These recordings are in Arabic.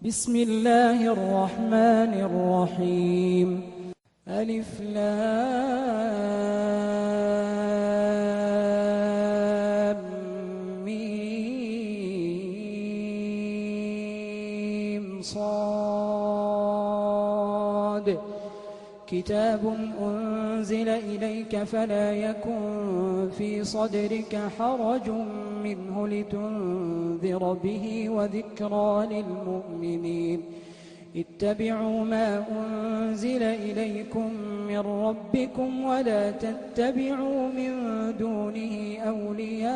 بسم الله الرحمن الرحيم. ألف لام ميم صاد. كتاب أنزل إليك فلا يكن في صدرك حرج منه لتنذر به وذكرى للمؤمنين. اتبعوا ما أنزل إليكم من ربكم ولا تتبعوا من دونه أولياء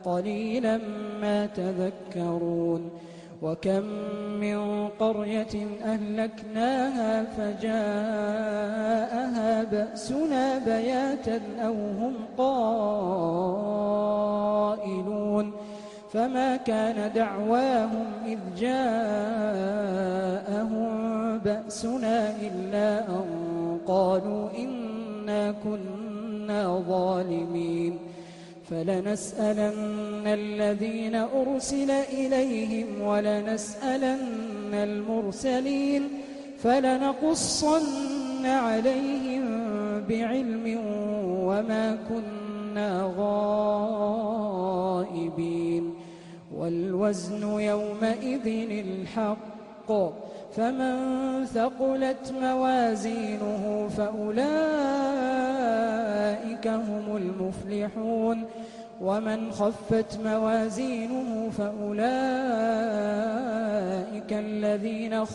قليلا ما تذكرون. وكم من قرية أهلكناها فجاءها بأسنا بياتا أو هم قائلون. فما كان دعواهم إذ جاءهم بأسنا إلا أن قالوا إنا كنا ظالمين. فلنسألن الذين أرسل إليهم ولنسألن المرسلين فلنقصن عليهم بعلم وما كنا غائبين. والوزن يومئذ الحق فمن ثقلت موازينه فأولئك هم المفلحون ومن خفت موازينه فأولئك الذين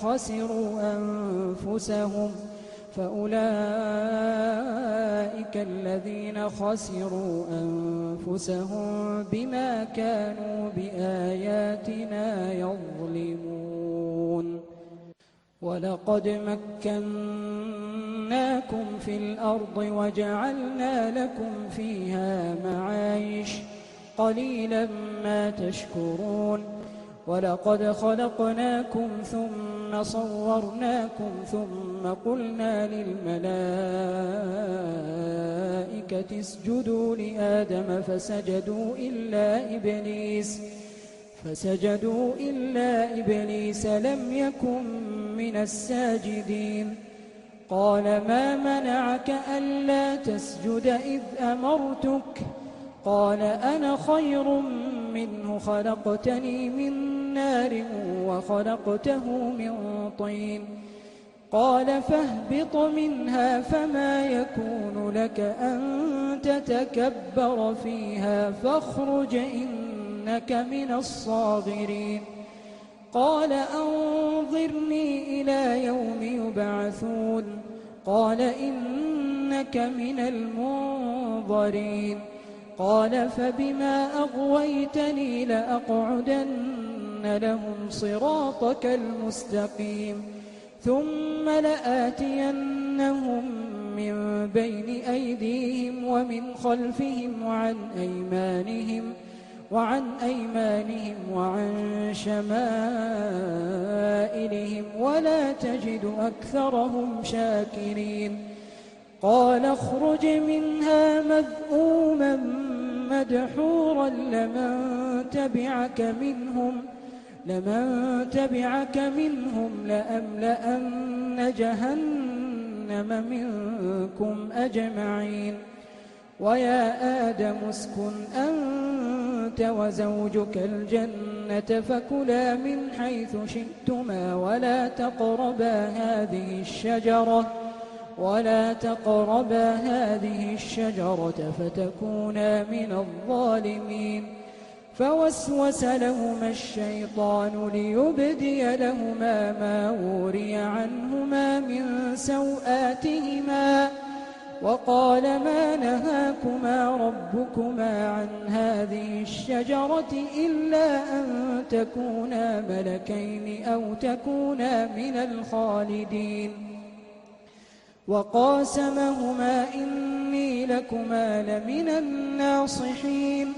خسروا أنفسهم بما كانوا بآياتنا يظلمون. ولقد مكناكم في الأرض وجعلنا لكم فيها معايش قليلا ما تشكرون. ولقد خلقناكم ثم صورناكم ثم قلنا للملائكة اسجدوا لآدم فسجدوا إلا إبليس لم يكن من الساجدين. قال ما منعك ألا تسجد إذ أمرتك؟ قال أنا خير منه خلقتني من نار وخلقته من طين. قال فاهبط منها فما يكون لك أن تتكبر فيها فاخرج إنك من الصاغرين. قال أنظرني إلى يوم يبعثون. قال إنك من المنظرين. قال فبما أغويتني لأقعدن لهم صراطك المستقيم ثم لآتينهم من بين أيديهم ومن خلفهم وعن أيمانهم وعن شمائلهم ولا تجد أكثرهم شاكرين. قال اخرج منها مذءوما مدحورا لمن تبعك منهم لأملأن جهنم منكم أجمعين. ويا آدم اسكن أنت وزوجك الجنة فكلا من حيث شئتما ولا تقربا هذه الشجرة فتكونا من الظالمين. فوسوس لهما الشيطان ليبدي لهما ما وري عنهما من سوآتهما وقال ما نهاكما ربكما عن هذه الشجرة إلا أن تكونا ملكين أو تكونا من الخالدين. وقاسمهما إني لكما لمن الناصحين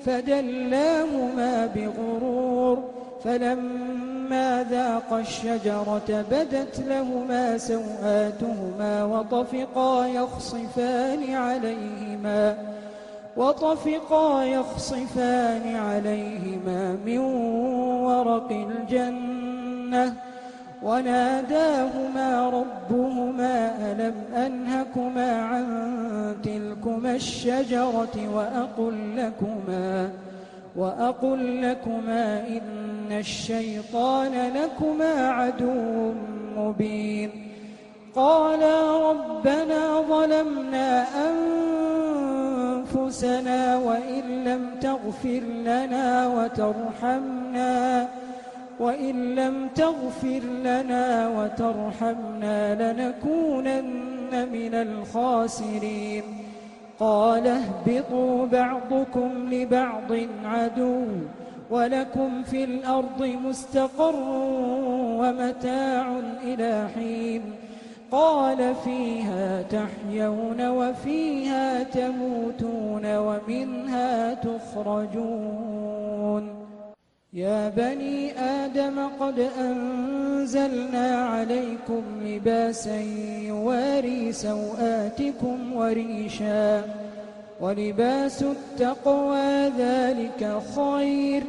فدلاهما بغرور فلما ذاقا الشجرة بدت لهما سوآتهما وطفقا يخصفان عليهما من ورق الجنة وناداهما ربهما ألم أنهكما عن تلكما الشجرة وأقل لكما إن الشيطان لكما عدو مبين قالا ربنا ظلمنا أنفسنا وإن لم تغفر لنا وترحمنا لنكونن من الخاسرين قال اهبطوا بعضكم لبعض عدو ولكم في الأرض مستقر ومتاع إلى حين قال فيها تحيون وفيها تموتون ومنها تخرجون يا بني آدم قد أنزلنا عليكم لباسا يواري سوآتكم وريشا ولباس التقوى ذلك خير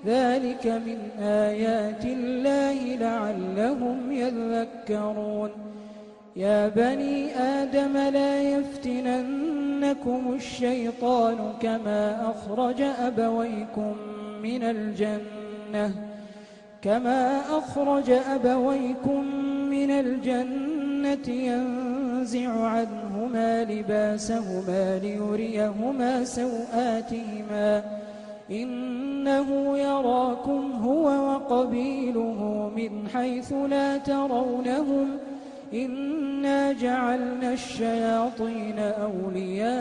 ذلك من آيات الله لعلهم يذكرون يا بني آدم لا يفتننكم الشيطان كما أخرج أبويكم من الجنة ينزع عنهما لباسهما ليريهما سوآتهما إنه يراكم هو وقبيله من حيث لا ترونهم إنا جعلنا الشياطين أولياء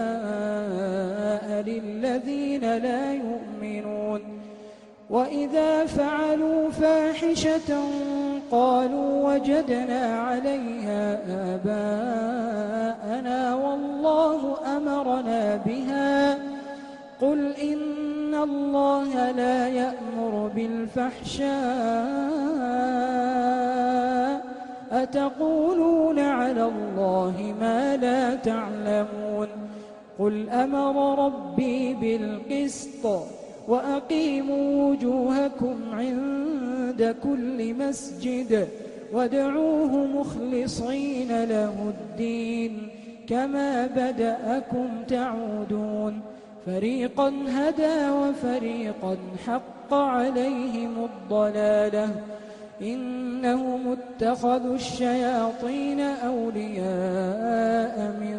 للذين لا يؤمنون وإذا فعلوا فاحشة قالوا وجدنا عليها آباءنا والله أمرنا بها قل إن الله لا يأمر بالفحشاء أتقولون على الله ما لا تعلمون قل أمر ربي بالقسط وأقيموا وجوهكم عند كل مسجد وادعوه مخلصين له الدين كما بدأكم تعودون فريقا هدى وفريقا حق عليهم الضلالة إنهم اتخذوا الشياطين أولياء من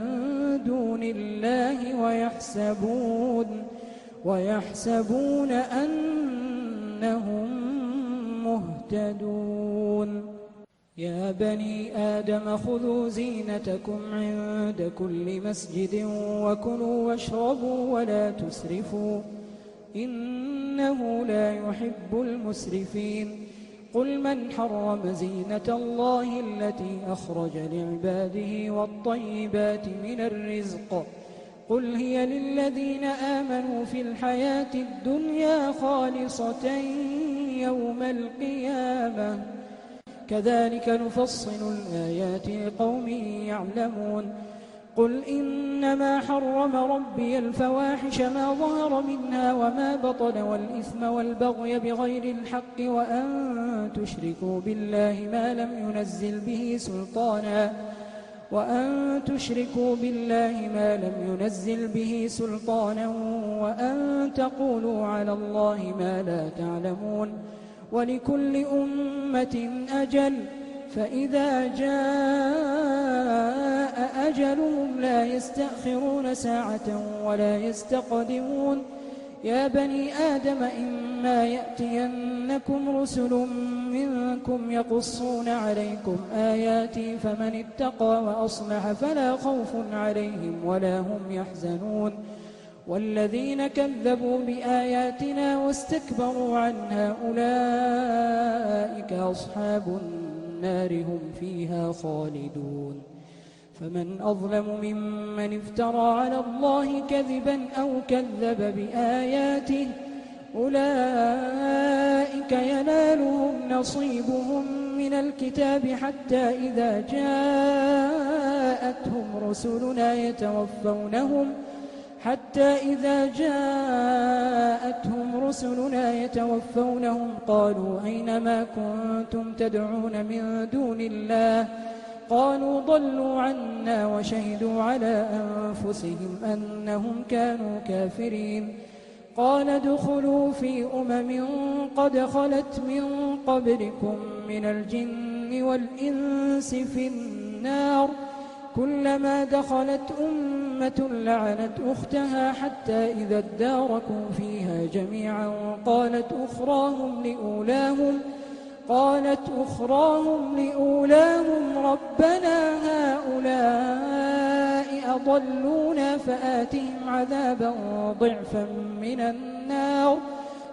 دون الله ويحسبون أنهم مهتدون يا بني آدم خذوا زينتكم عند كل مسجد وكلوا واشربوا ولا تسرفوا إنه لا يحب المسرفين قل من حرم زينة الله التي أخرج لعباده والطيبات من الرزق قل هي للذين آمنوا في الحياة الدنيا خالصة يوم القيامة كذلك نفصل الآيات لقوم يعلمون قل إنما حرم ربي الفواحش ما ظهر منها وما بطن والإثم والبغي بغير الحق وأن تشركوا بالله ما لم ينزل به سلطانا وأن تقولوا على الله ما لا تعلمون ولكل أمة أجل فإذا جاء أجلهم لا يستأخرون ساعة ولا يستقدمون يا بني آدم إما يأتينكم رسل منكم يقصون عليكم آياتي فمن اتقى وأصلح فلا خوف عليهم ولا هم يحزنون والذين كذبوا بآياتنا واستكبروا عنها أولئك أصحاب النار هم فيها خالدون فمن أظلم ممن افترى على الله كذبا أو كذب بآياته أولئك ينالهم نصيبهم من الكتاب حتى إذا جاءتهم رسلنا حتى إذا جاءتهم رسلنا يتوفونهم قالوا أين ما كنتم تدعون من دون الله قالوا ضلوا عنا وشهدوا على أنفسهم أنهم كانوا كافرين قال ادخلوا في قد خلت من قبلكم من الجن والإنس في النار كلما دخلت أمة لعنت أختها حتى إذا اداركوا فيها جميعا قالت أخراهم لأولاهم ربنا هؤلاء أضلونا فآتهم عذابا ضعفا من النار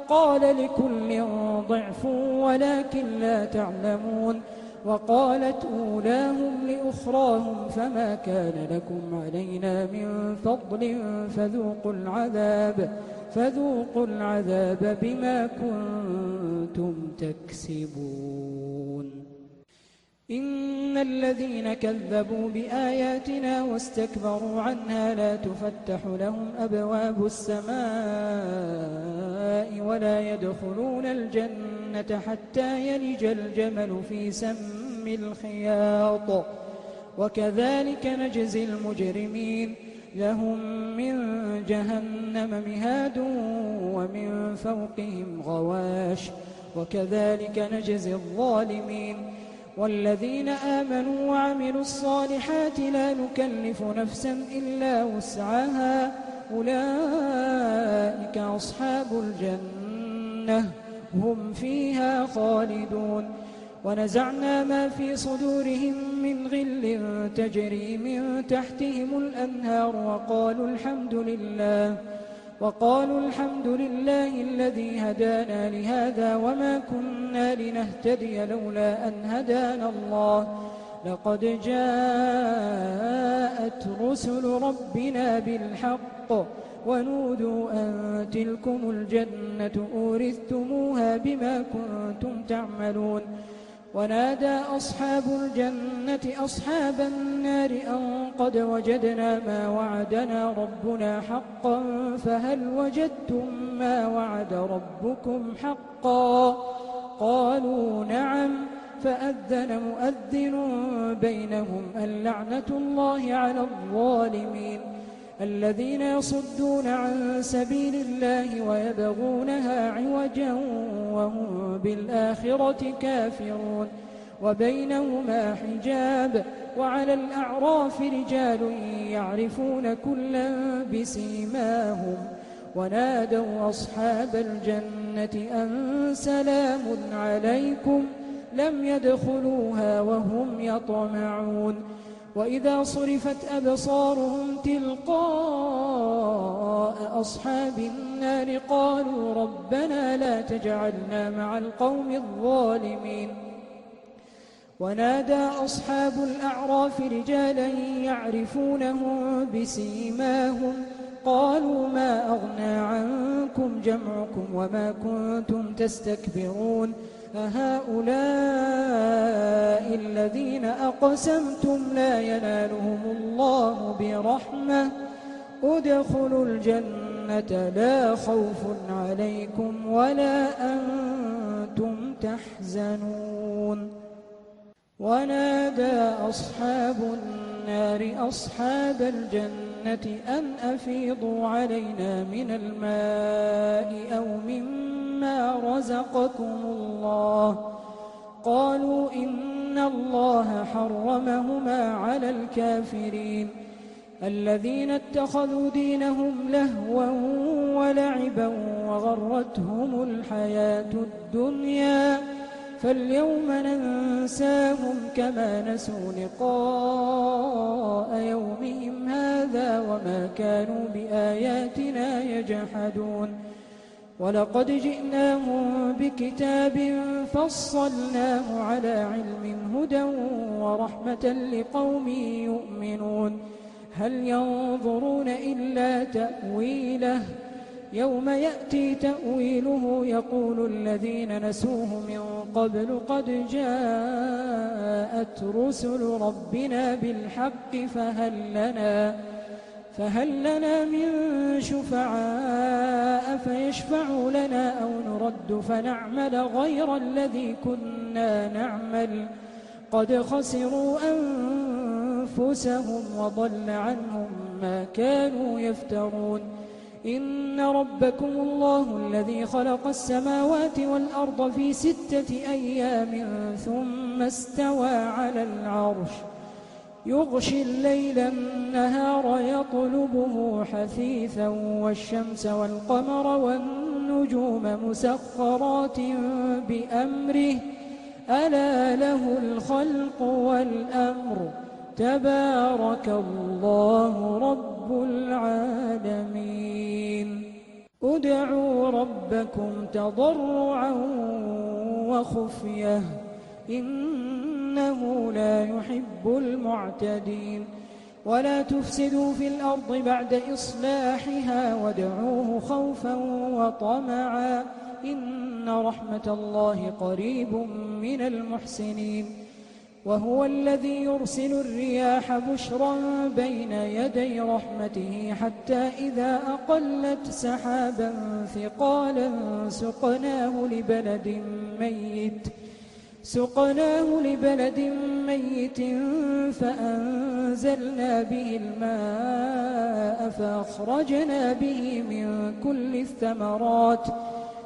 قال لكل ضعف ولكن لا تعلمون وقالت أولاهم لأخراهم فما كان لكم علينا من فضل فذوقوا العذاب بما كنتم تكسبون إن الذين كذبوا بآياتنا واستكبروا عنها لا تفتح لهم أبواب السماء ولا يدخلون الجنة حتى يلج الجمل في سم الخياط وكذلك نجزي المجرمين لهم من جهنم مهاد ومن فوقهم غواش وكذلك نجزي الظالمين والذين آمنوا وعملوا الصالحات لا نكلف نفسا إلا وسعها أولئك أصحاب الجنة هم فيها خالدون ونزعنا ما في صدورهم من غل تجري من تحتهم الأنهار وقالوا الحمد لله الذي هدانا لهذا وما كنا لنهتدي لولا أن هدانا الله لقد جاءت رسل ربنا بالحق ونودوا أن تلكم الجنة أورثتموها بما كنتم تعملون ونادى أصحاب الجنة أصحاب النار أن قد وجدنا ما وعدنا ربنا حقا فهل وجدتم ما وعد ربكم حقا قالوا نعم فأذن مؤذن بينهم اللعنة الله على الظالمين الذين يصدون عن سبيل الله ويبغونها عوجا وهم بالآخرة كافرون وبينهما حجاب وعلى الأعراف رجال يعرفون كلا بسيماهم ونادوا أصحاب الجنة أن سلام عليكم لم يدخلوها وهم يطمعون وإذا صرفت أبصارهم تلقاء أصحاب النار قالوا ربنا لا تجعلنا مع القوم الظالمين ونادى أصحاب الأعراف رجالا يعرفونهم بسيماهم قالوا ما أغنى عنكم جمعكم وما كنتم تستكبرون أهؤلاء الذين أقسمتم لا ينالهم الله برحمة ادخلوا الجنة لا خوف عليكم ولا أنتم تحزنون ونادى أصحاب النار أصحاب الجنة أن أفيضوا علينا من الماء أو مما رزقكم الله قالوا إن الله حرمهما على الكافرين الذين اتخذوا دينهم لهوا ولعبا وغرتهم الحياة الدنيا فاليوم ننساهم كما نسوا لقاء يومهم هذا وما كانوا بآياتنا يجحدون ولقد جئناهم بكتاب فصلناه على علم هدى ورحمة لقوم يؤمنون هل ينظرون إلا تأويله يوم يأتي تأويله يقول الذين نسوه من قبل قد جاءت رسل ربنا بالحق فهل لنا من شفعاء فيشفعوا لنا أو نرد فنعمل غير الذي كنا نعمل قد خسروا أنفسهم وضل عنهم ما كانوا يفترون إن ربكم الله الذي خلق السماوات والأرض في 6 أيام ثم استوى على العرش يغشي الليل النهار يطلبه حثيثا والشمس والقمر والنجوم مسخرات بأمره ألا له الخلق والأمر تبارك الله رب العالمين ادعوا ربكم تضرعا وخفية إنه لا يحب المعتدين ولا تفسدوا في الأرض بعد إصلاحها وادعوه خوفا وطمعا إن رحمة الله قريب من المحسنين وهو الذي يرسل الرياح بشرا بين يدي رحمته حتى إذا أقلت سحابا ثقالا سقناه لبلد ميت فأنزلنا به الماء فأخرجنا به من كل الثمرات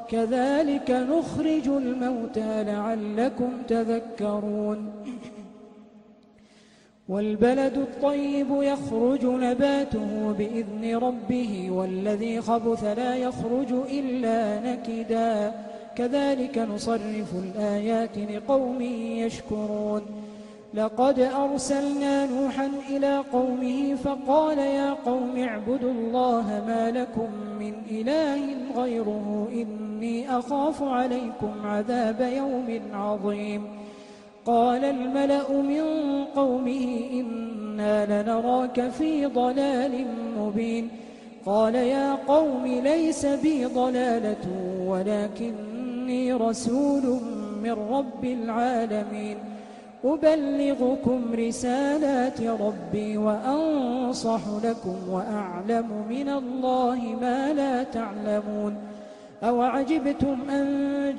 كذلك نخرج الموتى لعلكم تذكرون والبلد الطيب يخرج نباته بإذن ربه والذي خبث لا يخرج إلا نكدا كذلك نصرف الآيات لقوم يشكرون لقد أرسلنا نوحا إلى قومه فقال يا قوم اعبدوا الله ما لكم من إله غيره إني أخاف عليكم عذاب يوم عظيم قال الملأ من قومه إنا لنراك في ضلال مبين قال يا قوم ليس بي ضلالة ولكني رسول من رب العالمين أبلغكم رسالات ربي وأنصح لكم وأعلم من الله ما لا تعلمون أوعجبتم أن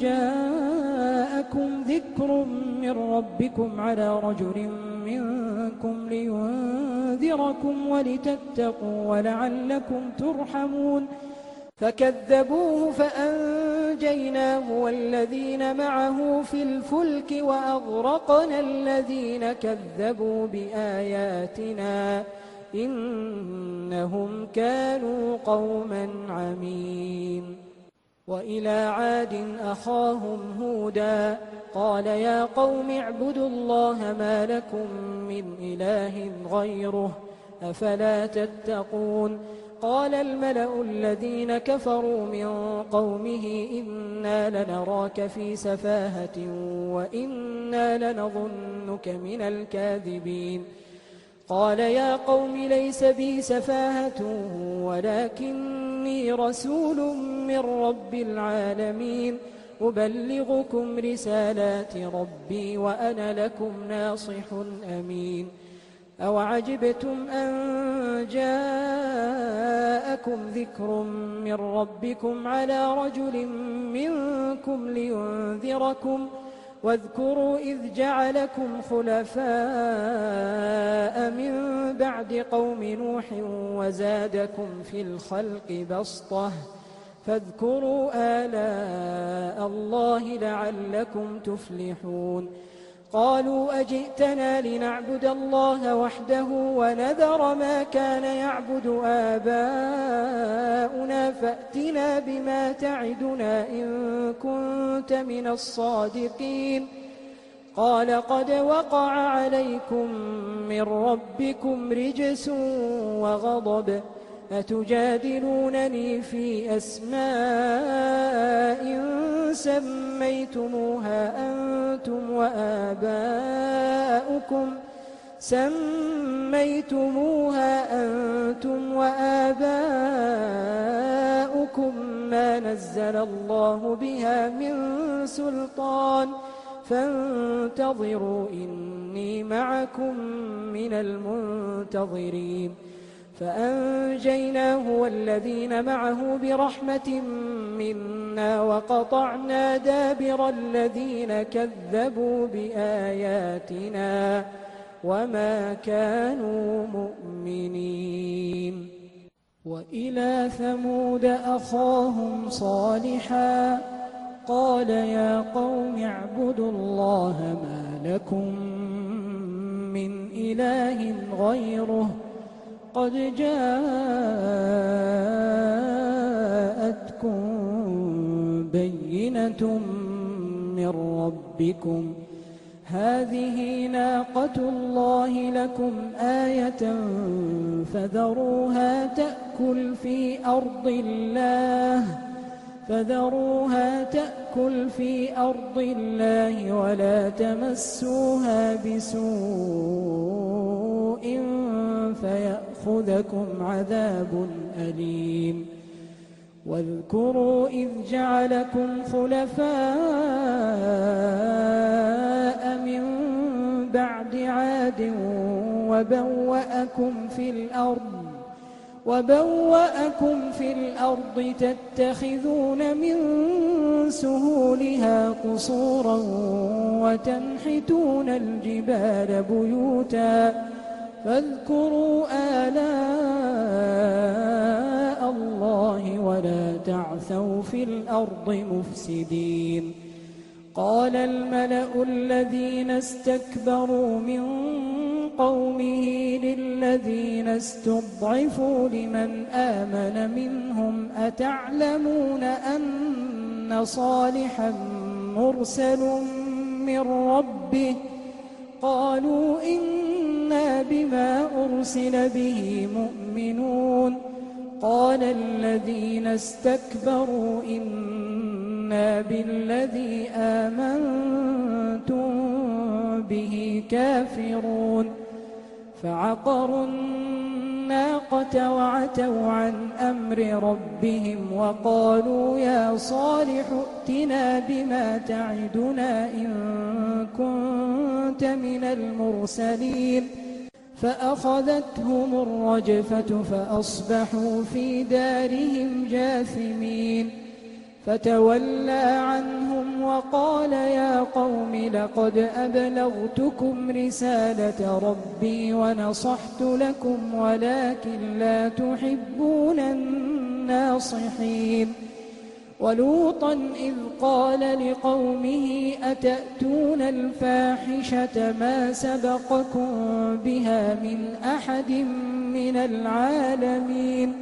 جاءكم ذكر من ربكم على رجل منكم لينذركم ولتتقوا ولعلكم ترحمون فكذبوه فأنجيناه والذين معه في الفلك وأغرقنا الذين كذبوا بآياتنا إنهم كانوا قوما عمين وإلى عاد أخاهم هودا قال يا قوم اعبدوا الله ما لكم من إله غيره أفلا تتقون قال الملأ الذين كفروا من قومه إنا لنراك في سفاهة وإنا لنظنك من الكاذبين قال يا قوم ليس بي سفاهة ولكني رسول من رب العالمين أبلغكم رسالات ربي وأنا لكم ناصح أمين أوعجبتم أن جاءكم ذكر من ربكم على رجل منكم لينذركم واذكروا إذ جعلكم خلفاء من بعد قوم نوح وزادكم في الخلق بسطة فاذكروا آلاء الله لعلكم تفلحون قالوا أجئتنا لنعبد الله وحده ونذر ما كان يعبد آباؤنا فأتنا بما تعدنا إن كنت من الصادقين قال قد وقع عليكم من ربكم رجس وغضب أتجادلونني في أسماء سميتموها أنتم وآباؤكم ما نزل الله بها من سلطان فانتظروا إني معكم من المنتظرين فأنجيناه والذين معه برحمة منا وقطعنا دابر الذين كذبوا بآياتنا وما كانوا مؤمنين. وإلى ثمود أخاهم صالحا قال يا قوم اعبدوا الله ما لكم من إله غيره قد جاءتكم بينة من ربكم هذه ناقة الله لكم آية فذروها تأكل في أرض الله ولا تمسوها بسوء فيأخذكم عذاب أليم. واذكروا إذ جعلكم خلفاء من بعد عاد وبوأكم في الأرض تتخذون من سهولها قصورا وتنحتون الجبال بيوتا فاذكروا آلاء الله ولا تعثوا في الأرض مفسدين. قال الملأ الذين استكبروا من قومه للذين استضعفوا لمن آمن منهم أتعلمون أن صالحا مرسل من ربه قالوا إنا بما أرسل به مؤمنون. قال الذين استكبروا إنا بالذي آمنتم به كافرون. فعقروا الناقة وعتوا عن أمر ربهم وقالوا يا صالح ائتنا بما تعدنا إن كنت من المرسلين. فأخذتهم الرجفة فأصبحوا في دارهم جاثمين. فتولى عنهم وقال يا قوم لقد أبلغتكم رسالة ربي ونصحت لكم ولكن لا تحبون الناصحين. ولوطا إذ قال لقومه أتأتون الفاحشة ما سبقكم بها من أحد من العالمين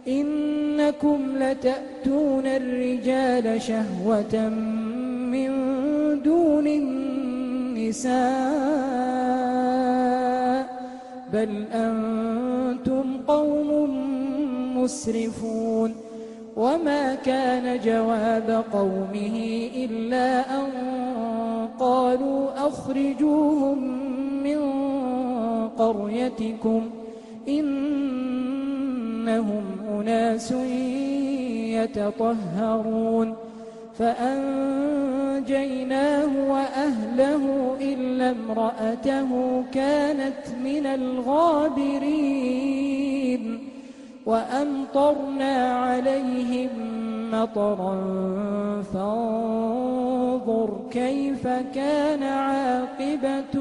إنكم لتأتون الرجال شهوة من دون النساء بل أنتم قوم مسرفون. وما كان جواب قومه إلا أن قالوا أخرجوهم من قريتكم إنهم أناس يتطهرون. فأنجيناه وأهله إلا امرأته كانت من الغابرين. وأمطرنا عليهم مطرا فانظر كيف كان عاقبة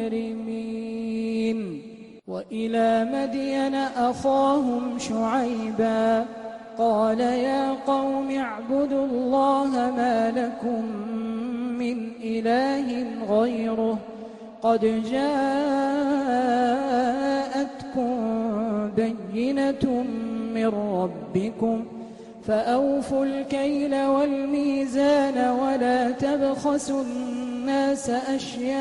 المجرمين. وإلى مدين أخاهم شعيبا قال يا قوم اعبدوا الله ما لكم من إله غيره قد جاءتكم بينة من ربكم فأوفوا الكيل والميزان ولا تبخسوا الناس أشياءهم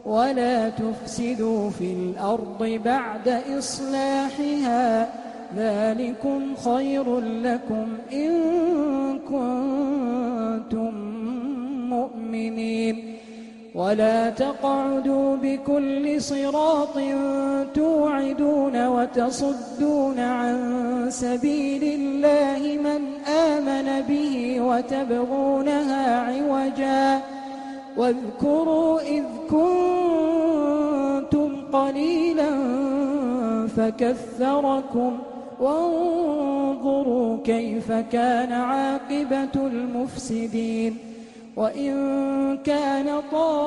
ولا تفسدوا في الأرض بعد إصلاحها ذلكم خير لكم إن كنتم مؤمنين. ولا تقعدوا بكل صراط توعدون وتصدون عن سبيل الله من آمن به وتبغونها عوجا واذكروا إذ كنتم قليلا فكثركم وانظروا كيف كان عاقبة المفسدين وإن كان طائفة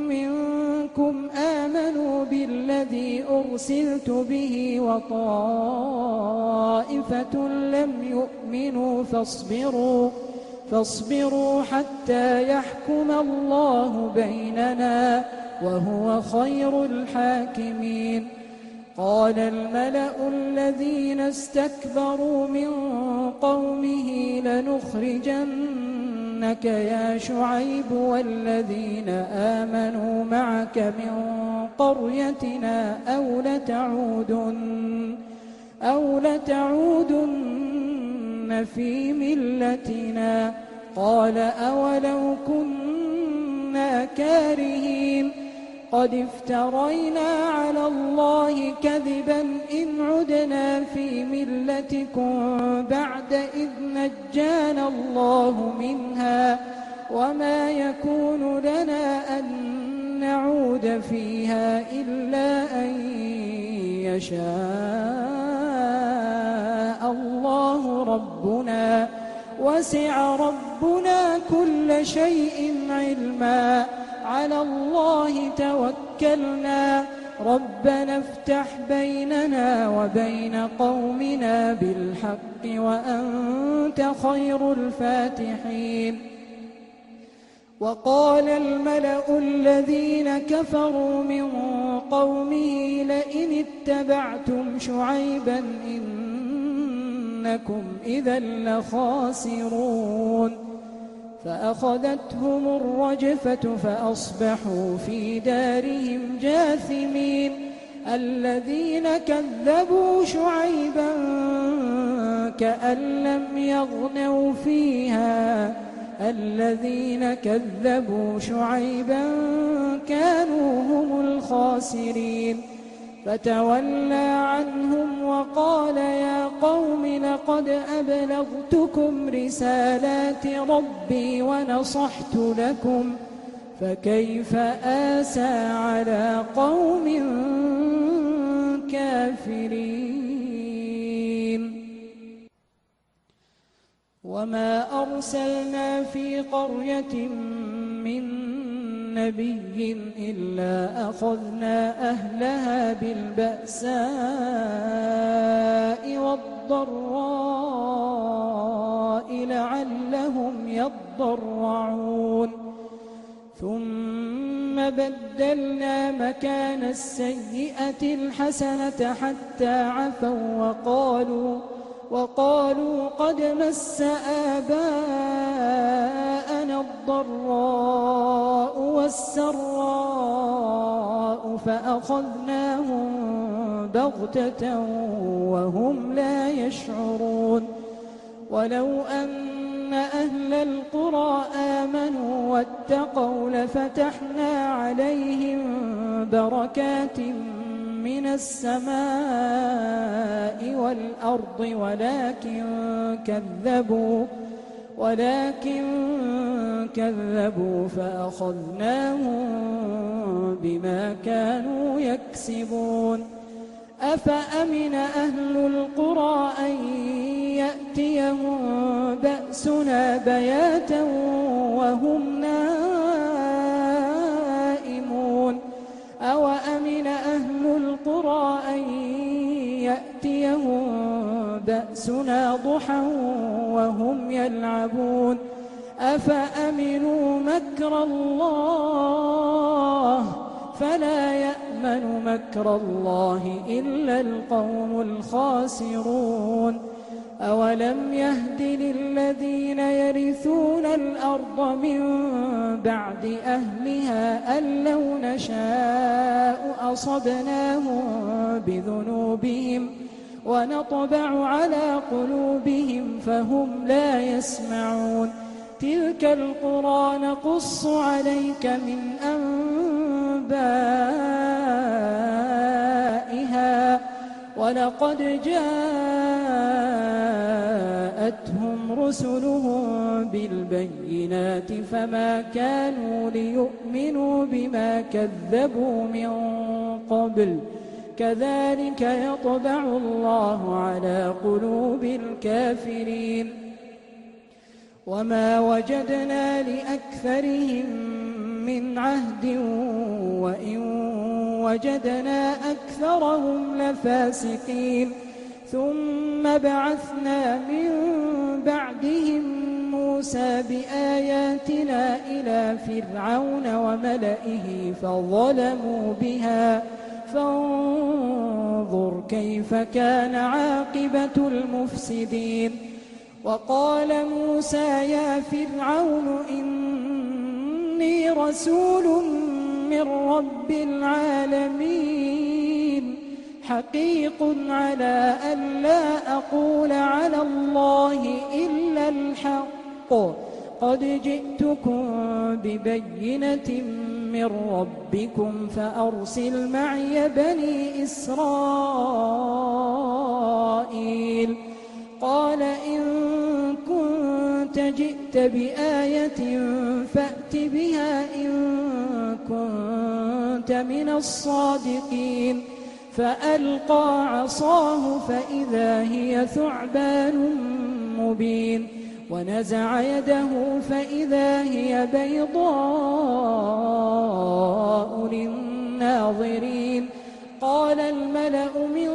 منكم آمنوا بالذي أرسلت به وطائفة لم يؤمنوا فاصبروا حتى يحكم الله بيننا وهو خير الحاكمين. قال الملأ الذين استكبروا من قومه لنخرجنك يا شعيب والذين آمنوا معك من قريتنا أو لتعودن في ملتنا. قال أولو كنا كارهين قد افترينا على الله كذبا إن عدنا في ملتكم بعد إذ نجانا الله منها وما يكون لنا أن نعود فيها إلا أن يشاء الله ربنا وسع ربنا كل شيء علما على الله توكلنا ربنا افتح بيننا وبين قومنا بالحق وأنت خير الفاتحين. وقال الملأ الذين كفروا من قومه لئن اتبعتم شعيبا إنكم إذا لخاسرون. فأخذتهم الرجفة فأصبحوا في دارهم جاثمين. الذين كذبوا شعيبا كأن لم يغنوا فيها الذين كذبوا شعيبا كانوا هم الخاسرين. فتولى عنهم وقال يا قوم لقد أبلغتكم رسالات ربي ونصحت لكم فكيف آسى على قوم كافرين. وما أرسلنا في قرية من نبي إلا أخذنا أهلها بالبأساء والضراء لعلهم يضرعون. ثم بدلنا مكان السيئة الحسنة حتى عفوا وقالوا قد مس آباءنا الضراء والسراء فأخذناهم بغتة وهم لا يشعرون. ولو أن أهل القرى آمنوا واتقوا لفتحنا عليهم بركات من السماء والأرض ولكن كذبوا فأخذناهم بما كانوا يكسبون. أفأمن أهل القرى أن يأتيهم بأسنا بياتا وهم نائمون أوأمن أهل القرى أن يأتيهم بأسنا ضحى وهم يلعبون أفأمنوا مكر الله فلا يأمن مكر الله إلا القوم الخاسرون. أولم يهد للذين يرثون الأرض من بعد أهلها أن لو نشاء أصبناهم بذنوبهم ونطبع على قلوبهم فهم لا يسمعون. تلك القرى نقص عليك من أنبائها ولقد جاءتهم رسلهم بالبينات فما كانوا ليؤمنوا بما كذبوا من قبل كذلك يطبع الله على قلوب الكافرين وما وجدنا لأكثرهم من عهد وإن وجدنا أكثرهم لفاسقين ثم بعثنا من بعدهم موسى بآياتنا إلى فرعون وملئه فظلموا بها فانظر كيف كان عاقبة المفسدين وقال موسى يا فرعون إني رسول من رب العالمين حقيق على أن لا أقول على الله إلا الحق قد جئتكم ببينة من ربكم فأرسل معي بني إسرائيل قال إن كنت جئت بآية فأت بها إن كنت من الصادقين فألقى عصاه فإذا هي ثعبان مبين ونزع يده فإذا هي بيضاء للناظرين قال الملأ من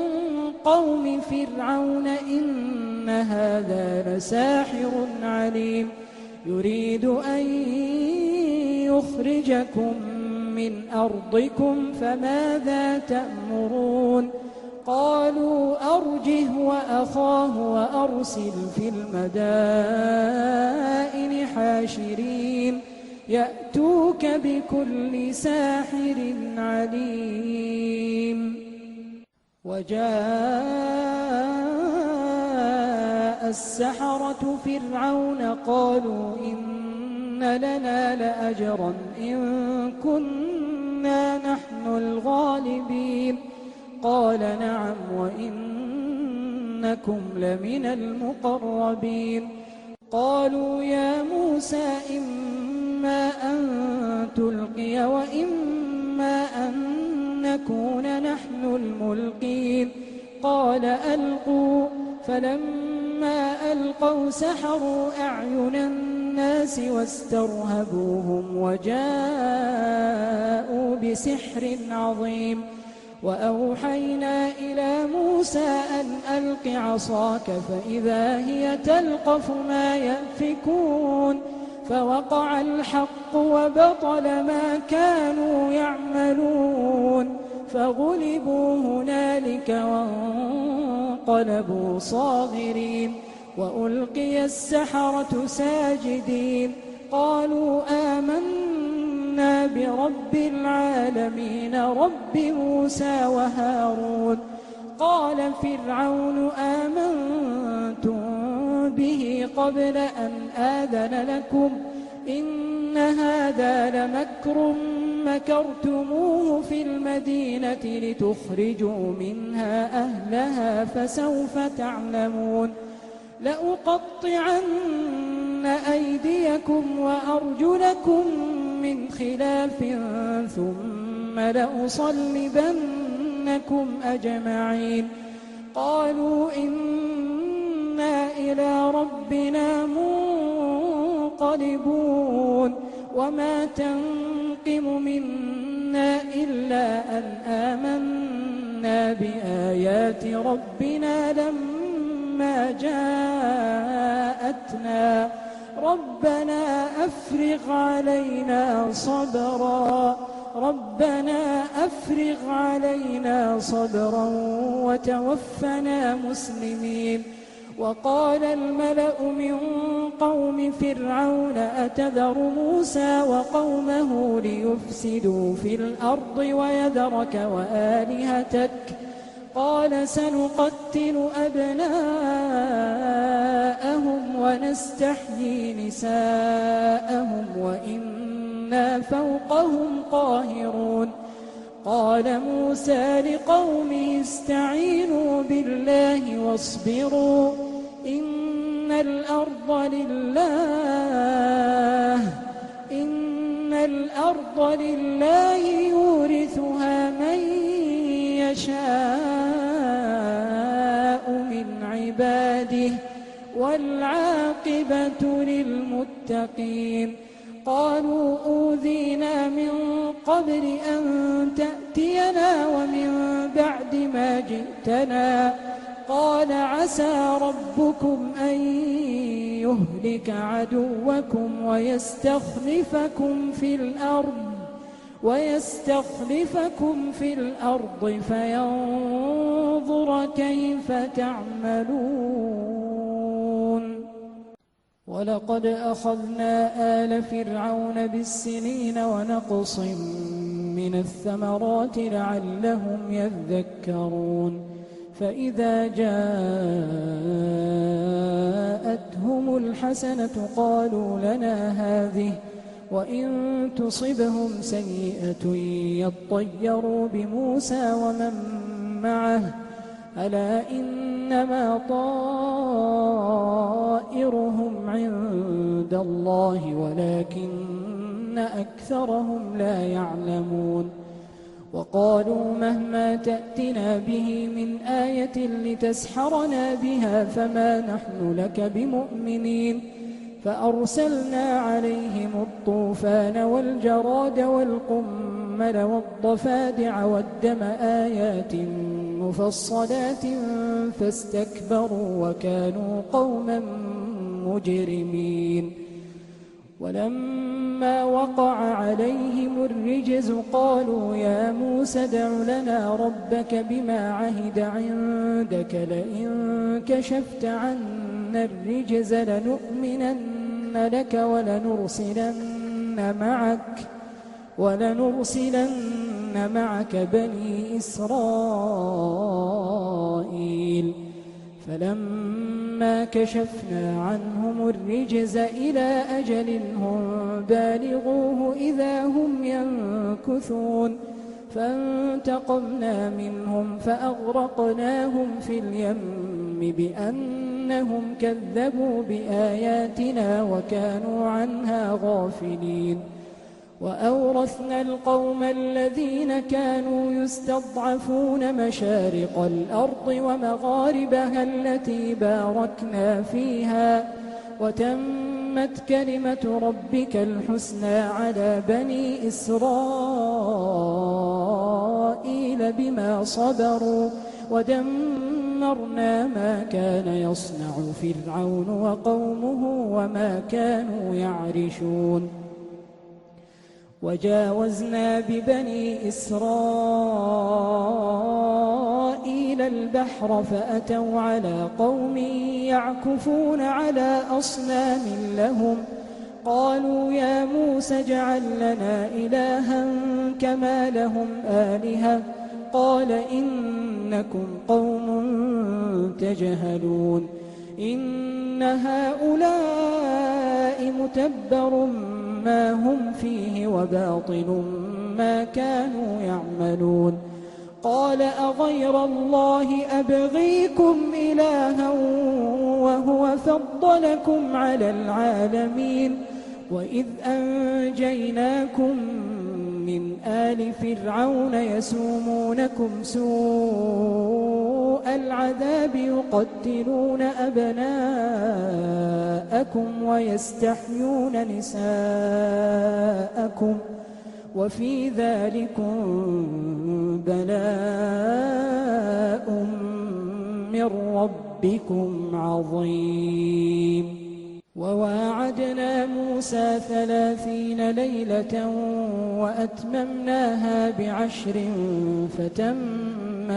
قوم فرعون إن هذا لساحر عليم يريد أن يخرجكم من أرضكم فماذا تأمرون قالوا أرجه وأخاه وأرسل في المدائن حاشرين يأتوك بكل ساحر عليم وجاء السحرة فرعون قالوا إن لنا لأجرا إن كنا نحن الغالبين قال نعم وإنكم لمن المقربين قالوا يا موسى إما أن تلقي وإما أن نكون نحن الملقين قال ألقوا فلما ألقوا سحروا أعين الناس واسترهبوهم وجاءوا بسحر عظيم وأوحينا إلى موسى أن ألق عصاك فإذا هي تلقف ما يأفكون فوقع الحق وبطل ما كانوا يعملون فغلبوا هنالك وانقلبوا صاغرين وألقي السحرة ساجدين قالوا آمنا برب العالمين رب موسى وهارون قال فرعون آمنتم به قبل أن آذن لكم إن هذا لمكر مكرتموه في المدينة لتخرجوا منها أهلها فسوف تعلمون لأقطعن أيديكم وأرجلكم من خلاف ثم لأصلبنكم أجمعين قالوا إنا إلى ربنا منقلبون وما تنقم منا إلا أن آمنا بآيات ربنا لما جاءتنا ربنا أفرغ علينا صبرا وتوفنا مسلمين وقال الملأ من قوم فرعون أتذر موسى وقومه ليفسدوا في الأرض ويذرك وآلهتك قال سنقتل أبناءهم ونستحيي نساءهم وإنا فوقهم قاهرون قال موسى لقومه استعينوا بالله واصبروا إن إن الأرض لله يورثها من يشاء من عباده والعاقبة للمتقين. قالوا أوذينا من قبل أن تأتينا ومن بعد ما جئتنا. قال عسى ربكم أن يهلك عدوكم ويستخلفكم في الأرض فينظر كيف تعملون. ولقد أخذنا آل فرعون بالسنين ونقص من الثمرات لعلهم يذكرون. فإذا جاءتهم الحسنة قالوا لنا هذه وإن تصبهم سيئة يطيروا بموسى ومن معه ألا إنما طائرهم عند الله ولكن أكثرهم لا يعلمون. وقالوا مهما تأتنا به من آية لتسحرنا بها فما نحن لك بمؤمنين. فأرسلنا عليهم الطوفان والجراد والقمل والضفادع والدم آيات مفصلات فاستكبروا وكانوا قوما مجرمين. ولما وقع عليهم الرجز قالوا يا موسى ادع لنا ربك بما عهد عندك لئن كشفت عنا الرجز لنؤمنن لك ولنرسلن معك بني إسرائيل. فلما كشفنا عنهم الرجز إلى أجل هم بالغوه إذا هم ينكثون. فانتقمنا منهم فأغرقناهم في اليم بأنهم كذبوا بآياتنا وكانوا عنها غافلين. وأورثنا القوم الذين كانوا يستضعفون مشارق الأرض ومغاربها التي باركنا فيها وتمت كلمة ربك الحسنى على بني إسرائيل بما صبروا ودمرنا ما كان يصنع فرعون وقومه وما كانوا يعرشون. وجاوزنا ببني إسرائيل البحر فأتوا على قوم يعكفون على أصنام لهم. قالوا يا موسى اجعل لنا إلها كما لهم آلهة. قال إنكم قوم تجهلون. إن هؤلاء متبر ما هم فيه وباطل ما كانوا يعملون. قال أغير الله أبغيكم إلها وهو فضلكم على العالمين. وإذ أنجيناكم من آل فرعون يسومونكم سوء العذاب يقتلون أبناءكم ويستحيون نساءكم وفي ذلكم بلاء من ربكم عظيم. وواعدنا موسى 30 ليلة وأتممناها ب10 فتم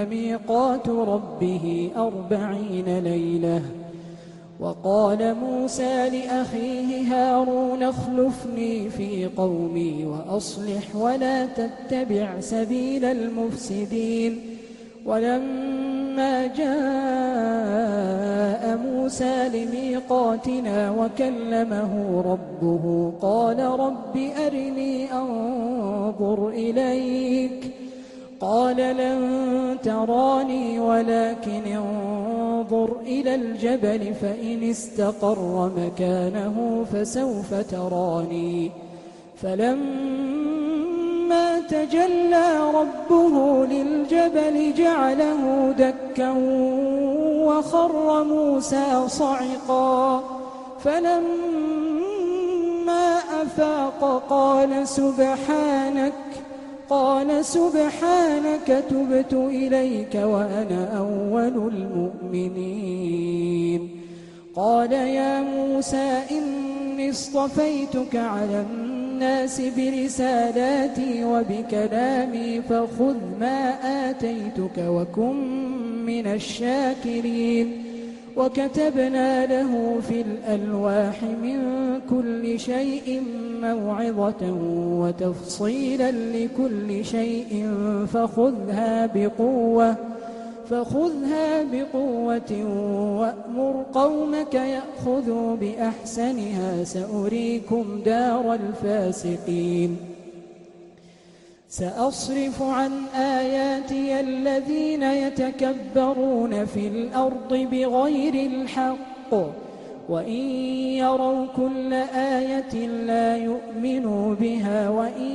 ميقات ربه 40 ليلة. وقال موسى لأخيه هارون اخلفني في قومي وأصلح ولا تتبع سبيل المفسدين. ولما جاء موسى لميقاتنا وكلمه ربه قال رب أرني أنظر إليك. قال لن تراني ولكن انظر انظر إلى الجبل فإن استقر مكانه فسوف تراني فلما تجلى ربه للجبل جعله دكا وخر موسى صعقا فلما أفاق قال سبحانك تبت إليك وأنا أول المؤمنين. قال يا موسى إني اصطفيتك على الناس برسالاتي وبكلامي فخذ ما آتيتك وكن من الشاكرين. وكتبنا له في الألواح من كل شيء موعظة وتفصيلا لكل شيء فخذها بقوة وأمر قومك يأخذوا بأحسنها سأريكم دار الفاسقين. سأصرف عن آياتي الذين يتكبرون في الأرض بغير الحق وإن يروا كل آية لا يؤمنوا بها وإن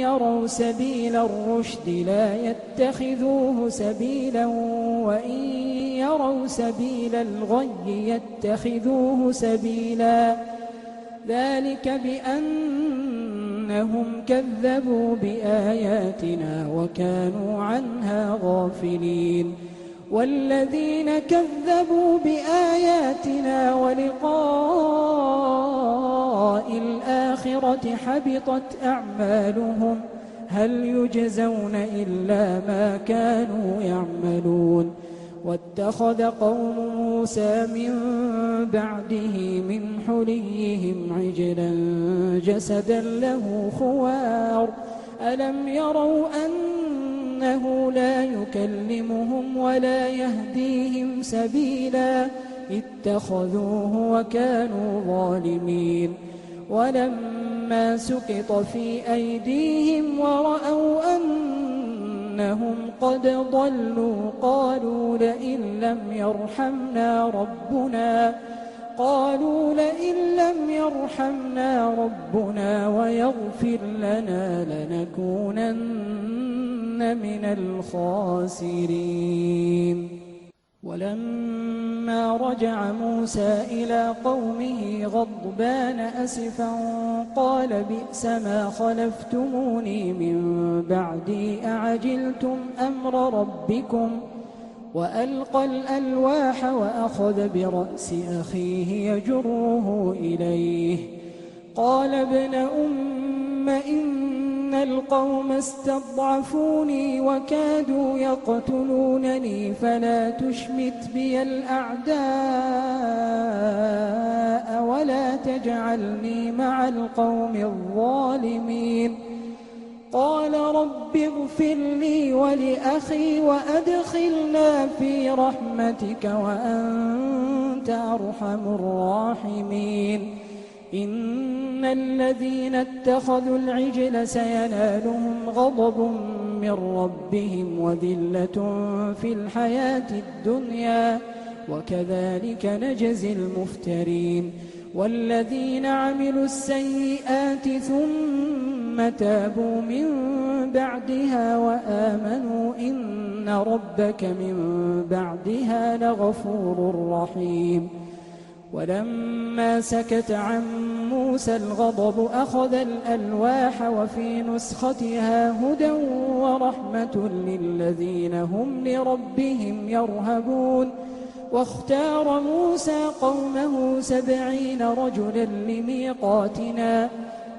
يروا سبيل الرشد لا يتخذوه سبيلا وإن يروا سبيل الغي يتخذوه سبيلا ذلك بأنهم كذبوا بآياتنا وكانوا عنها غافلين. والذين كذبوا بآياتنا ولقاء الآخرة حبطت أعمالهم هل يجزون إلا ما كانوا يعملون. واتخذ قوم موسى من بعده من حليهم عجلا جسدا له خوار ألم يروا أنه لا يكلمهم ولا يهديهم سبيلا اتخذوه وكانوا ظالمين. ولما سقط في أيديهم ورأوا أنهم قد ضلوا قالوا لئن لم يرحمنا ربنا ويغفر لنا لنكونن من الخاسرين. ولما رجع موسى إلى قومه غضبان أسفا قال بئس ما خلفتموني من بعدي أعجلتم أمر ربكم وألقى الألواح وأخذ برأس أخيه يجره إليه قال ابن أم إن القوم استضعفوني وكادوا يقتلونني فلا تشمت بي الأعداء ولا تجعلني مع القوم الظالمين. قال رب اغفر لي ولأخي وأدخلنا في رحمتك وأنت أرحم الراحمين. إن الذين اتخذوا العجل سينالهم غضب من ربهم وذلة في الحياة الدنيا وكذلك نجزي المفترين. والذين عملوا السيئات ثم تابوا من بعدها وآمنوا إن ربك من بعدها لغفور رحيم. ولما سكت عن موسى الغضب أخذ الألواح وفي نسختها هدى ورحمة للذين هم لربهم يرهبون. واختار موسى قومه 70 رجلا لميقاتنا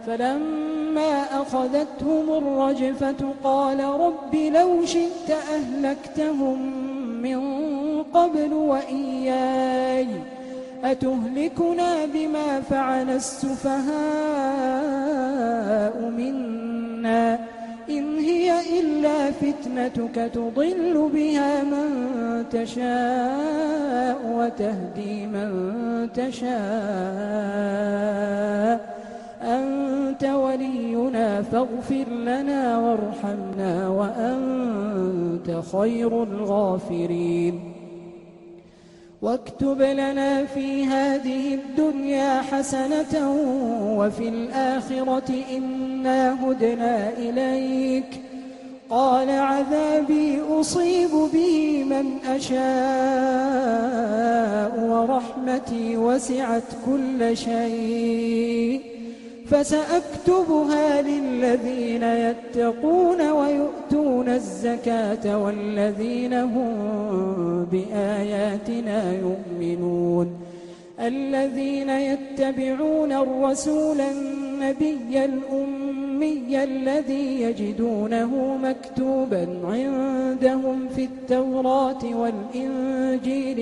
فلما أخذتهم الرجفة قال رب لو شئت أهلكتهم من قبل وإياي أتهلكنا بما فعل السفهاء منا إن هي إلا فتنتك تضل بها من تشاء وتهدي من تشاء أنت ولينا فاغفر لنا وارحمنا وأنت خير الغافرين. واكتب لنا في هذه الدنيا حسنة وفي الآخرة إنا هدنا إليك. قال عذابي أصيب به من أشاء ورحمتي وسعت كل شيء فسأكتبها للذين يتقون ويؤتون الزكاة والذين هم بآياتنا يؤمنون. الذين يتبعون الرسول النبي الأمي الذي يجدونه مكتوبا عندهم في التوراة والإنجيل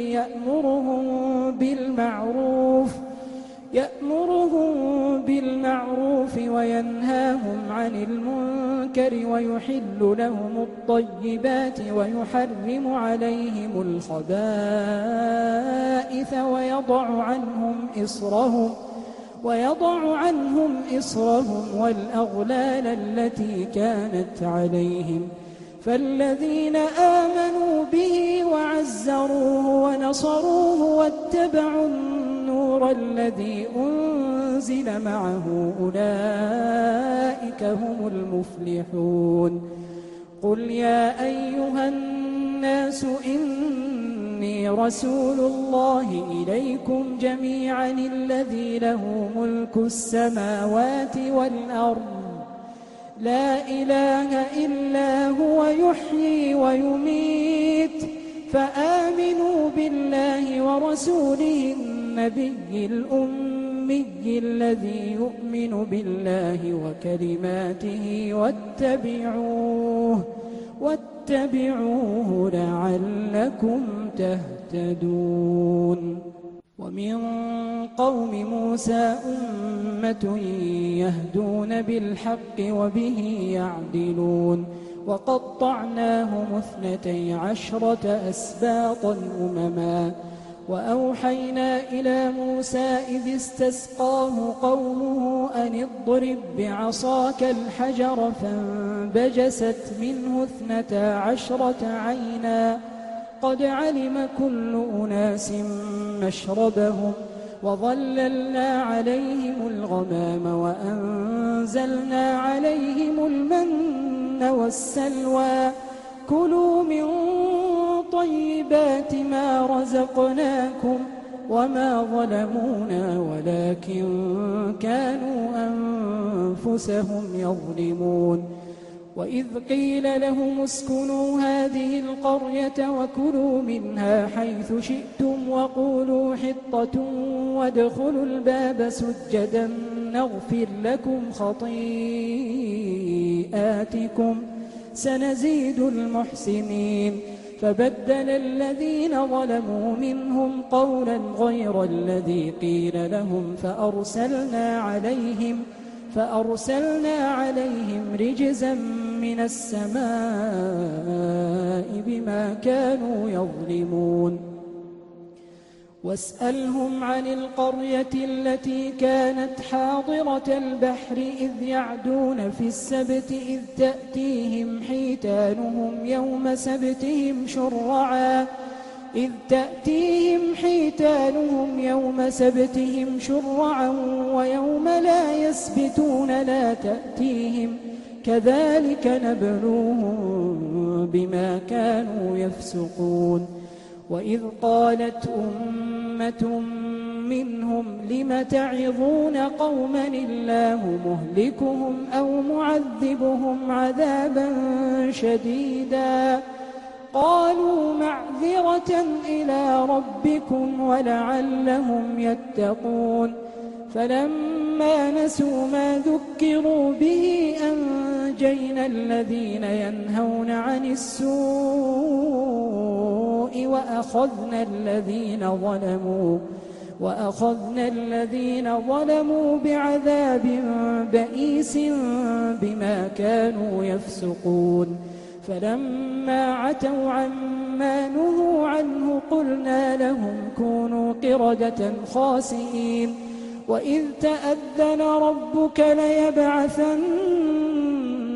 يأمرهم بالمعروف وينهاهم عن المنكر ويحل لهم الطيبات ويحرم عليهم الخبائث ويضع عنهم إصرهم والأغلال التي كانت عليهم. فالذين آمنوا به وعزروه ونصروه واتبعوا النور الذي أنزل معه أولئك هم المفلحون. قل يا أيها الناس إني رسول الله إليكم جميعا الذي له ملك السماوات والأرض لا إله إلا هو يحيي ويميت فآمنوا بالله ورسوله النبي الأمي الذي يؤمن بالله وكلماته واتبعوه لعلكم تهتدون. ومن قوم موسى أمة يهدون بالحق وبه يعدلون. وقطعناهم 12 أسباطا أمما. وأوحينا إلى موسى إذ استسقاه قومه أن اضرب بعصاك الحجر فانبجست منه 12 عينا قد علم كل أناس مشربهم وظللنا عليهم الغمام وأنزلنا عليهم المن والسلوى كلوا من طيبات ما رزقناكم وما ظلمونا ولكن كانوا أنفسهم يظلمون. وإذ قيل لهم اسكنوا هذه القرية وكلوا منها حيث شئتم وقولوا حطة وادخلوا الباب سجدا نغفر لكم خطيئاتكم سنزيد المحسنين. فبدل الذين ظلموا منهم قولا غير الذي قيل لهم فأرسلنا عليهم رجزا من السماء بما كانوا يظلمون. واسألهم عن القرية التي كانت حاضرة البحر إذ يعدون في السبت إذ تأتيهم حيتانهم يوم سبتهم شرعا ويوم لا يسبتون لا تأتيهم كذلك نبلوهم بما كانوا يفسقون. وإذ قالت أمة منهم لم تعظون قوما الله مهلكهم أو معذبهم عذابا شديدا قالوا معذرة إلى ربكم ولعلهم يتقون. فلما نسوا ما ذكروا به أنجينا الذين ينهون عن السوء وأخذنا الذين ظلموا بعذاب بئيس بما كانوا يفسقون. فلما عتوا عما نهوا عنه قلنا لهم كونوا قردة خاسئين. وإذ تأذن ربك ليبعثن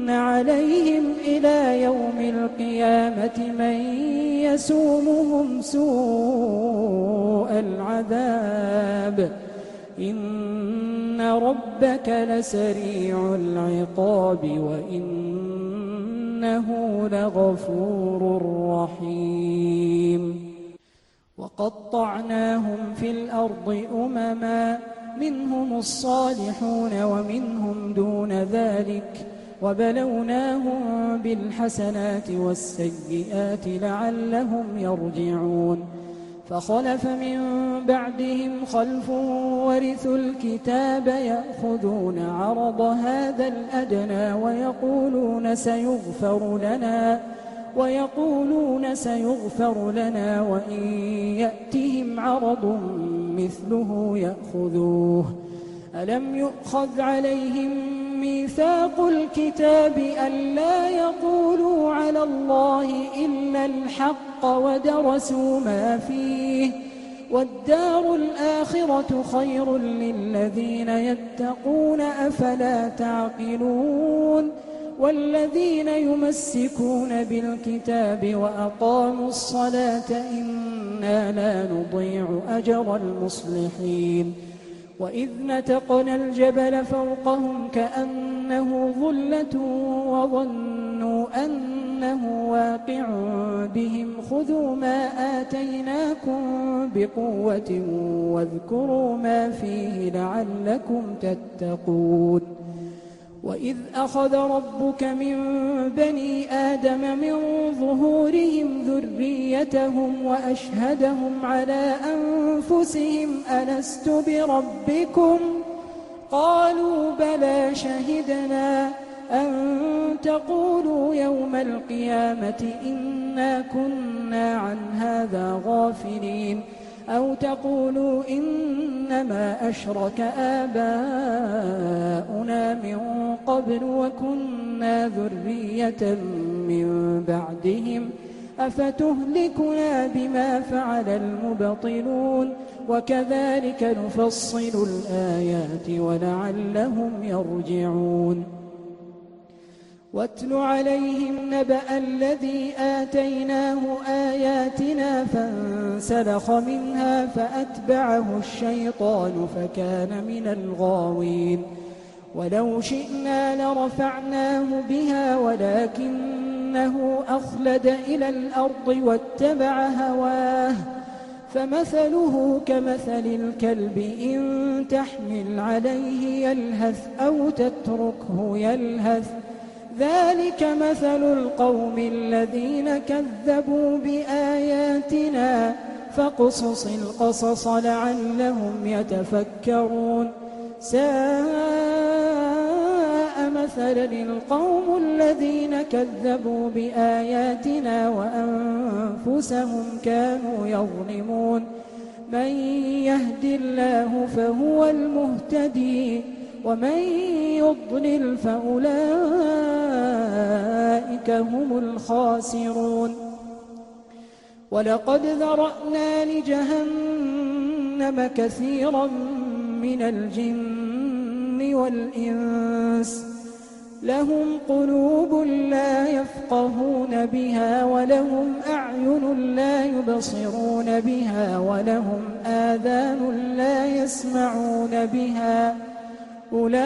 عليهم إلى يوم القيامة من يسومهم سوء العذاب إن ربك لسريع العقاب وإنه لغفور رحيم وقطعناهم في الأرض أمما منهم الصالحون ومنهم دون ذلك وبلوناهم بالحسنات والسيئات لعلهم يرجعون فخلف من بعدهم خلف ورثوا الكتاب يأخذون عرض هذا الأدنى ويقولون سيغفر لنا وإن يأتهم عرض مثله يأخذوه ألم يؤخذ عليهم ميثاق الكتاب ألا يقولوا على الله إلا الحق ودرسوا ما فيه والدار الآخرة خير للذين يتقون أفلا تعقلون والذين يمسكون بالكتاب وأقاموا الصلاة إنا لا نضيع أجر المصلحين وإذ نتقنا الجبل فوقهم كأنه ظلة وظنوا أنه واقع بهم خذوا ما آتيناكم بقوة واذكروا ما فيه لعلكم تتقون وإذ أخذ ربك من بني آدم من ظهورهم ذريتهم وأشهدهم على أنفسهم ألست بربكم قالوا بلى شهدنا أن تقولوا يوم القيامة إنا كنا عن هذا غافلين أو تقولوا إنما أشرك آباؤنا من قبل وكنا ذرية من بعدهم أفتهلكنا بما فعل المبطلون وكذلك نفصل الآيات ولعلهم يرجعون واتل عليهم نبأ الذي آتيناه آياتنا فانسلخ منها فأتبعه الشيطان فكان من الغاوين ولو شئنا لرفعناه بها ولكنه أخلد إلى الأرض واتبع هواه فمثله كمثل الكلب إن تحمل عليه يلهث أو تتركه يلهث ذلك مثل القوم الذين كذبوا بآياتنا فاقصص القصص لعلهم يتفكرون ساء مثلا القوم الذين كذبوا بآياتنا وأنفسهم كانوا يظلمون من يهد الله فهو المهتدي ومن يضلل فأولئك هم الخاسرون ولقد ذرأنا لجهنم كثيرا من الجن والإنس لهم قلوب لا يفقهون بها ولهم أعين لا يبصرون بها ولهم آذان لا يسمعون بها أولئك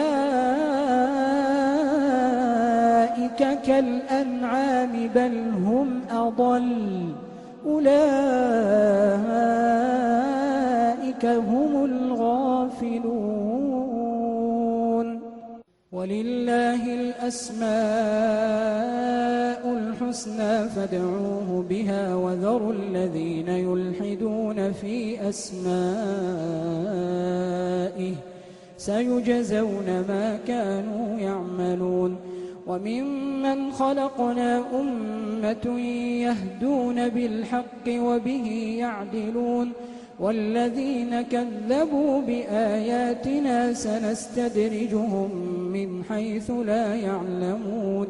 كالأنعام بل هم أضل أولئك هم الغافلون ولله الأسماء الحسنى فادعوه بها وذروا الذين يلحدون في أسمائه سيجزون ما كانوا يعملون وممن خلقنا أمة يهدون بالحق وبه يعدلون والذين كذبوا بآياتنا سنستدرجهم من حيث لا يعلمون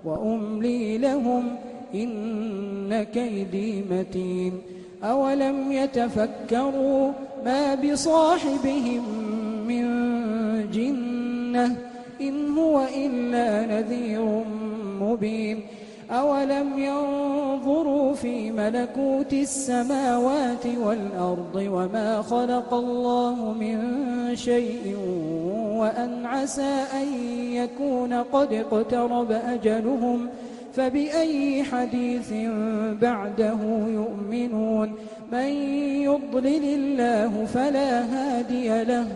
وأملي لهم إن كيدي متين أولم يتفكروا ما بصاحبهم من جنة إن هو إلا نذير مبين أولم ينظروا في ملكوت السماوات والأرض وما خلق الله من شيء وأن عسى أن يكون قد اقترب أجلهم فبأي حديث بعده يؤمنون من يضلل الله فلا هادي له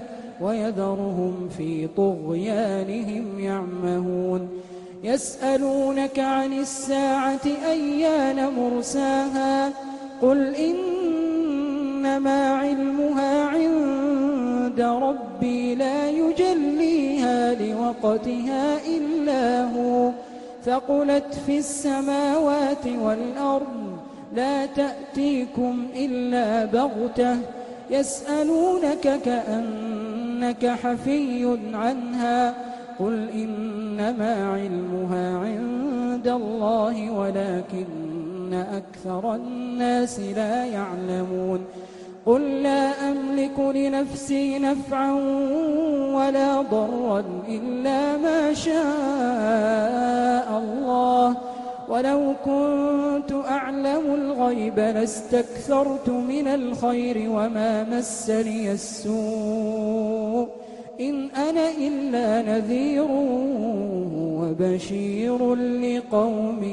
ويذرهم في طغيانهم يعمهون يسألونك عن الساعة أيان مرساها قل إنما علمها عند ربي لا يجليها لوقتها إلا هو ثقلت في السماوات والأرض لا تأتيكم إلا بغتة يسألونك كأنك حفي عنها قل إنما علمها عند الله ولكن أكثر الناس لا يعلمون قل لا أملك لنفسي نفعا ولا ضرا إلا ما شاء الله ولو كنت أعلم الغيب لاستكثرت من الخير وما مسني السوء إن أنا إلا نذير وبشير لقوم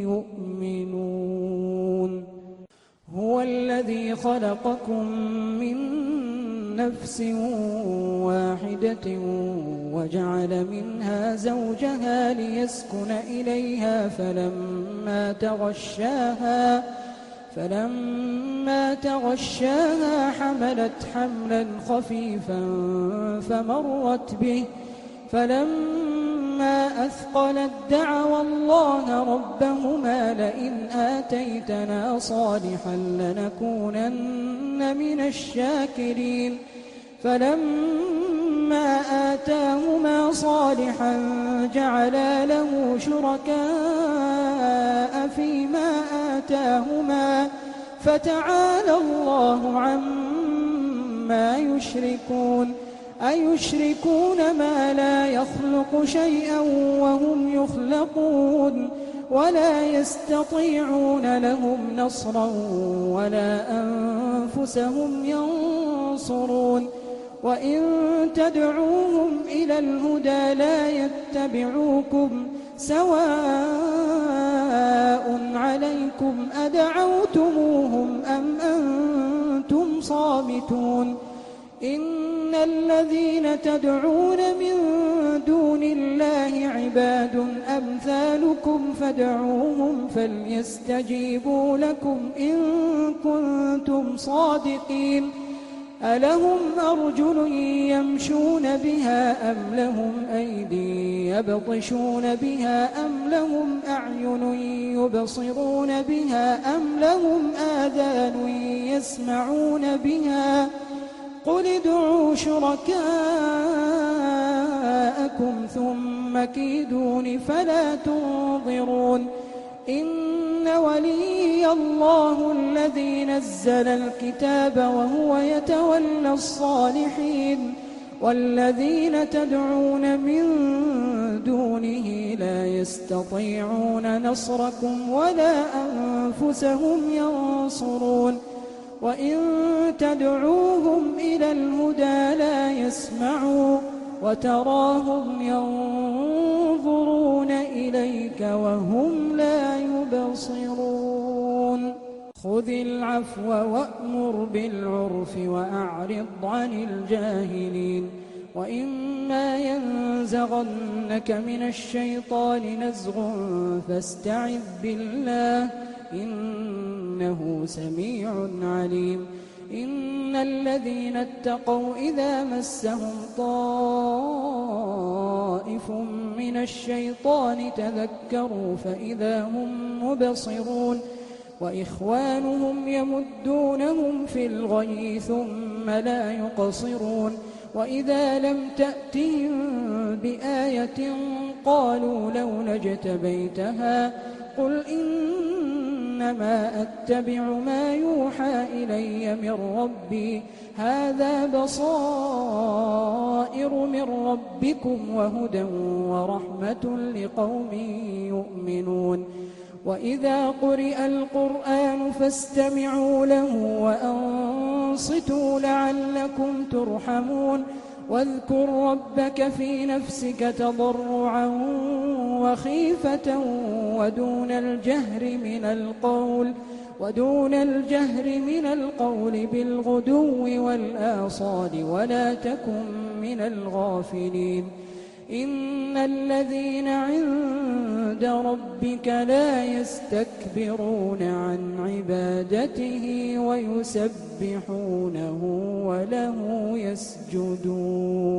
يؤمنون هو الذي خلقكم من نفس واحدة وجعل منها زوجها ليسكن إليها فلما تغشاها حملت حملا خفيفا فمرت به فلما أثقلت دعوا الله ربهما لئن آتيتنا صالحا لنكونن من الشاكرين فلما آتاهما صالحا جعلا له شركاء فيما آتاهما فتعالى الله عما يشركون أيشركون ما لا يخلق شيئا وهم يخلقون ولا يستطيعون لهم نصرا ولا أنفسهم ينصرون وإن تدعوهم إلى الهدى لا يتبعوكم سواء عليكم أدعوتموهم أم أنتم صامتون إن الذين تدعون من دون الله عباد أمثالكم فادعوهم فليستجيبوا لكم إن كنتم صادقين ألهم أرجل يمشون بها أم لهم أيدي يبطشون بها أم لهم أعين يبصرون بها أم لهم آذان يسمعون بها قل ادعوا شركاءكم ثم كيدون فلا تنظرون إن ولي الله الذي نزل الكتاب وهو يتولى الصالحين والذين تدعون من دونه لا يستطيعون نصركم ولا أنفسهم ينصرون وإن تدعوهم إلى الهدى لا يسمعوا وتراهم ينظرون إليك وهم لا يبصرون خذ العفو وأمر بالعرف وأعرض عن الجاهلين وإما ينزغنك من الشيطان نزغ فاستعذ بالله إنه سميع عليم إن الذين اتقوا إذا مسهم طائف من الشيطان تذكروا فإذا هم مبصرون وإخوانهم يمدونهم في الغي ثم لا يقصرون وإذا لم تأتهم بآية قالوا لولا اجتبيتها قل إنما أتبع ما يوحى إلي من ربي هذا بصائر من ربكم وهدى ورحمة لقوم يؤمنون وإذا قرئ القرآن فاستمعوا له وأنصتوا لعلكم ترحمون واذكر ربك في نفسك تضرعا وخيفة ودون الجهر من القول بالغدو والآصال ولا تكن من الغافلين إن الذين عند ربك لا يستكبرون عن عبادته ويسبحونه وله يسجدون